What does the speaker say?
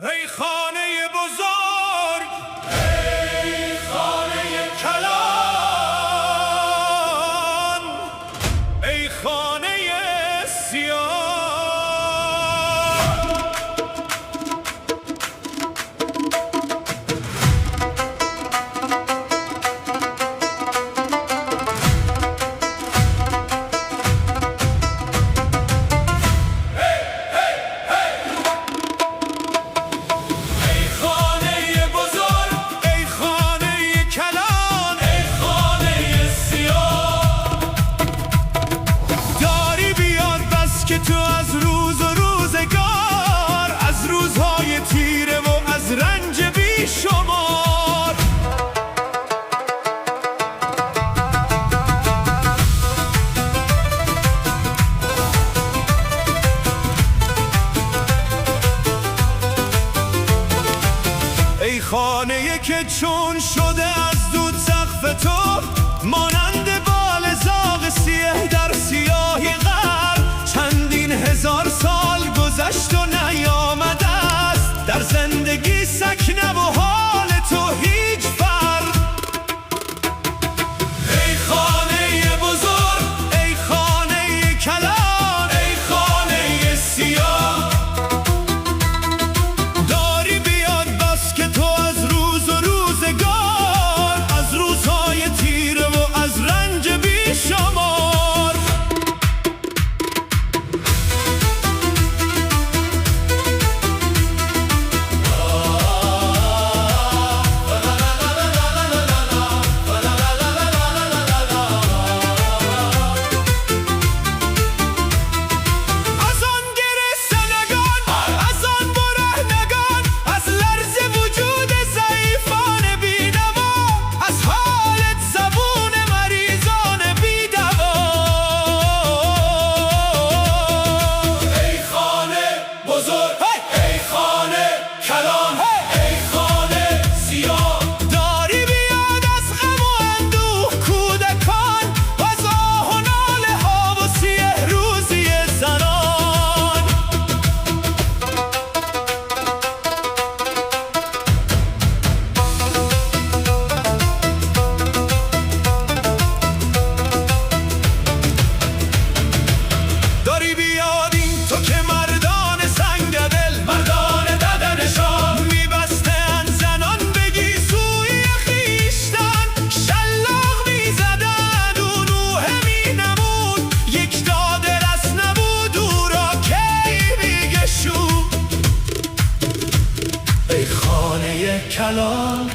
ای خانه بزرگ، ای خانه کلان، ای خانه سیاه. که تو از روز و روزگار، از روزهای تیره و از رنج بی شمار، ای خانه که چون شده از دود سقف تو، مانند بال زاغ سیه در سیاهی غرق، چندین هزار سال گذشت و نیامده است در زندگی سکنه و حال تو هیچ فرق. ای خانه بزرگ، ای خانه کلان، ای خانه سیاه، داری بیاد بس که تو از روز و روزگار، از روزهای تیره و از رنج بی شمار، ای خانه کلان.